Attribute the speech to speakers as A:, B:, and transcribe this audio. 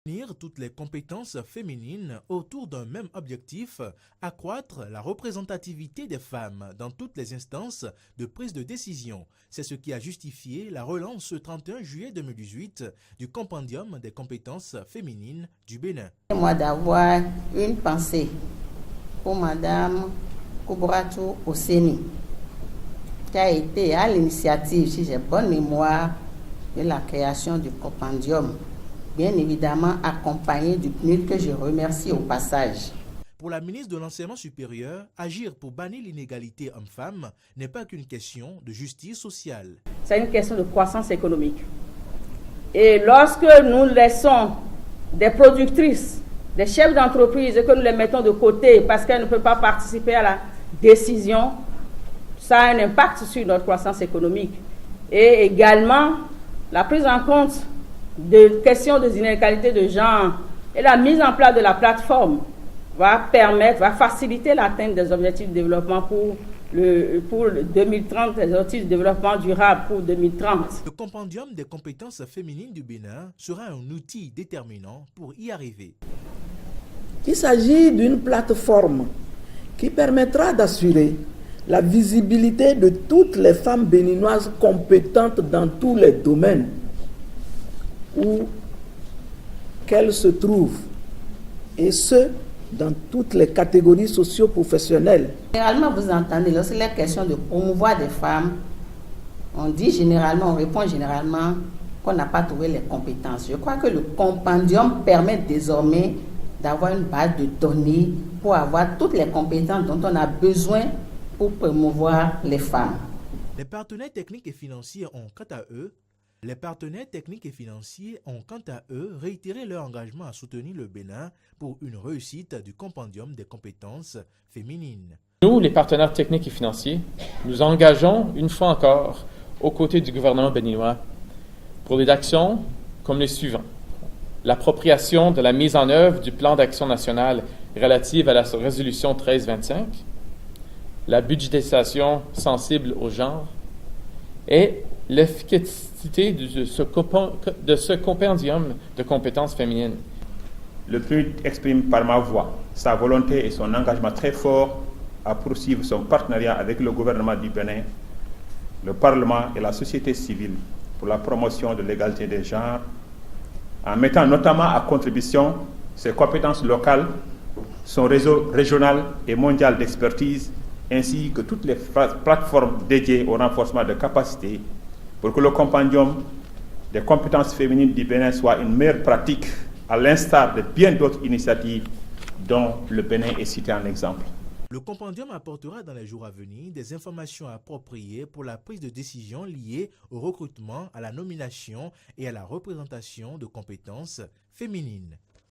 A: Unir toutes les compétences féminines autour d'un même objectif, accroître la représentativité des femmes dans toutes les instances de prise de décision. C'est ce qui a justifié la relance ce 31 juillet 2018 du Compendium des compétences féminines du Bénin.
B: Moi d'avoir une pensée pour Madame Koubratou Oseni, qui a été à l'initiative, si j'ai bonne mémoire, de la création du Compendium, bien évidemment accompagné du PNUD que je remercie au passage.
A: Pour la ministre de l'Enseignement supérieur, agir pour bannir l'inégalité homme-femme n'est pas qu'une question de justice sociale.
C: C'est une question de croissance économique. Et lorsque nous laissons des productrices, des chefs d'entreprise et que nous les mettons de côté parce qu'elles ne peuvent pas participer à la décision, ça a un impact sur notre croissance économique. Et également, la prise en compte de questions de inégalité de genre et la mise en place de la plateforme va faciliter l'atteinte des objectifs de développement pour 2030, les objectifs de développement durable pour 2030.
A: Le Compendium des compétences féminines du Bénin sera un outil déterminant pour y arriver.
D: Il s'agit d'une plateforme qui permettra d'assurer la visibilité de toutes les femmes béninoises compétentes dans tous les domaines où qu'elles se trouvent, et ce, dans toutes les catégories socio-professionnelles.
B: Généralement, vous entendez, lorsqu'il est question de promouvoir des femmes, on répond généralement qu'on n'a pas trouvé les compétences. Je crois que le compendium permet désormais d'avoir une base de données pour avoir toutes les compétences dont on a besoin pour promouvoir les femmes.
A: Les partenaires techniques et financiers ont quant à eux réitéré leur engagement à soutenir le Bénin pour une réussite du Compendium des compétences féminines.
E: Nous, les partenaires techniques et financiers, nous engageons une fois encore aux côtés du gouvernement béninois pour des actions comme les suivants. L'appropriation de la mise en œuvre du plan d'action national relative à la résolution 1325, la budgétisation sensible au genre et l'efficacité de ce compendium de compétences féminines.
F: Le PNUD exprime par ma voix sa volonté et son engagement très fort à poursuivre son partenariat avec le gouvernement du Bénin, le Parlement et la société civile pour la promotion de l'égalité des genres, en mettant notamment à contribution ses compétences locales, son réseau régional et mondial d'expertise, ainsi que toutes les plateformes dédiées au renforcement de capacités pour que le compendium des compétences féminines du Bénin soit une meilleure pratique, à l'instar de bien d'autres initiatives dont le Bénin est cité en exemple.
A: Le compendium apportera dans les jours à venir des informations appropriées pour la prise de décision liée au recrutement, à la nomination et à la représentation de compétences féminines.